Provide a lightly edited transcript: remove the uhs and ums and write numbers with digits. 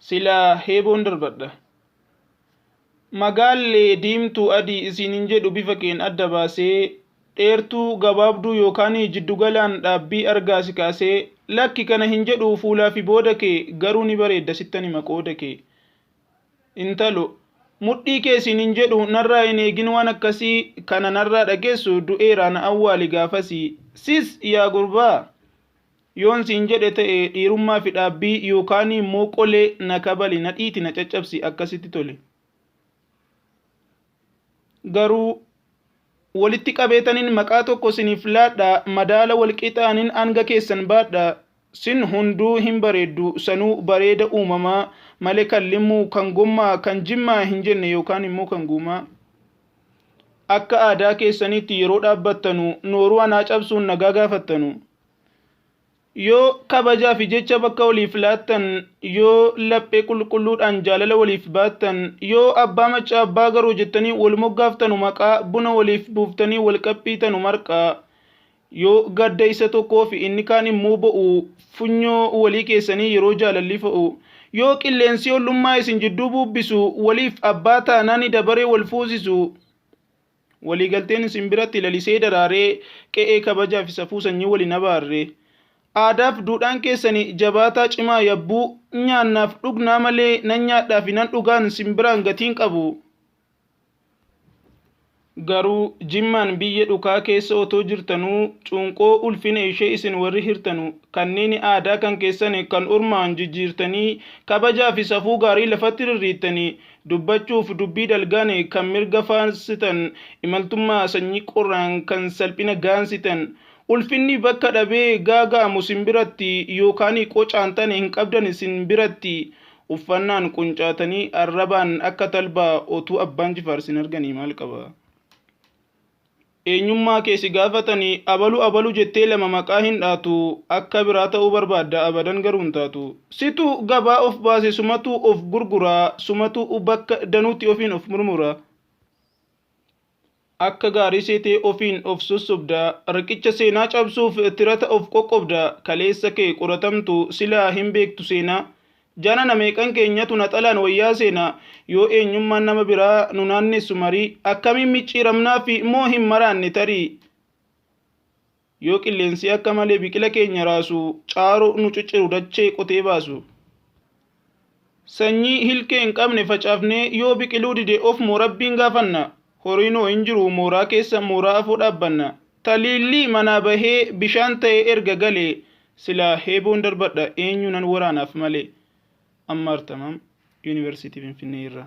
silaa heeboon darbadha. Magaallee diimtuu adii isinin jedhu bifa keen adda baasee dheertuu gabaabduu yookaan jiddugalaan dhaabbii argaasi kaasee lakki kana hin jedhu fuulaa fi booda kee garuu ni bareedda sittani maqooda kee. Intalo mudhii kee isinin jedhu narraa hin eegin waan akkasii kana narraa dhageessu du'eeraan awwaali gaafasii. Sis yaa gurbaa yoon siin jedhe ta'e dhiirummaa fi dhaabbii yookaan immoo qolee na kabali na dhiiti na caccabsi akkasitti tole. Garuu walitti qabeetaniin maqaa tokko siniif laadha madaala walqixaanin hanga keessan baadha sin hunduu hin bareeddu sanuu bareeda uumamaa malee kan limmuu kan gommaa kan jimmaa hin jenne yookaan immoo kan guumaa. Akka aadaa keessanitti yeroo dhaabbattanu nooruu anaa cabsuun nagaa gaafattanu. Yoo kabajaa fi jecha bakka waliif laattan yoo laphee qulqulluudhaan jaalala waliif baattan yoo abbaa macaa abbaa garuu jettanii wal moggaaftanu maqaa buna waliif buuftanii wal qabxiitanu marqaa yoo gadda isa tokkoo fi inni kaan immoo bo'u funyoo walii keessanii yeroo jaalalli fa'u yoo qilleensi ollummaa isin jidduu bubbisu waliif abbaa taanaani dabaree wal fuusisu waliigalteen isin biratti lalisee daraaree qe'ee kabajaa fi safuu sanyii waliin abaarree. Aadaaf duudhaan keessanii jabaataa cimaa yabbuu nyaannaaf dhugnaa malee nan nyaadhaa fi nan dhugaan simbiraan gatiin qabu. Garuu jimmaan biyya dhukaa keessa otoo jirtanuu cunqoo ulfina ishee isin warri hirtanu kanneen aadaa kan keessan kan ormaan jijjiirtanii kabajaa fi safuu gaarii lafatti rirriittanii dubbachuuf dubbii dalgaane kan mirga faansitan imaltummaa sanyii qorraan kan salphina gaansitan. Ulfinni bakka dhabee gaaga'amu simbiratti yookaan qocaan tane hin qabdan simbiratti uffannaan quncaatanii arrabaan akka talbaa otuu abbaan jifaarsin arganii maal qaba. Eenyummaa keessi gaafatanii abalu jettee lama maqaa hin dhaatu akka biraa ta'uu barbaadda abadan garuu hin taatu. Situ gabaa of baase sumatu of gurguraa sumatu bakka danuutti ofiin of murmura. Akka gaarii seetee ofiin of sussobda riqicha seenaa cabsuuf tirata of qoqqobda kaleessa kee qoratamtu silaa hin beektu seenaa jana nameeqan keenyatu naxalaan wayyaa seenaa yoo eenyummaan nama biraa nu naannessu marii akkamiin micciiramnaa fi moo hin maraanne tarii yoo qilleensi akka malee biqila keenya raasu caaro nu cicciru dachee qotee baasu. Sanyii hilkee hin qabne facaafnee yoo biqiluu dide of moo rabbiin gaafanna. Horiinoo hin jiru mooraa keessa mooraa afuu dhaabbanna. Taliillii manaa bahee bishaan ta'e erga galee silaa heeboon darbadha eenyu nan waraanaaf malee. Ammaartamam Yuunivarsiitii Finfinnee irraa.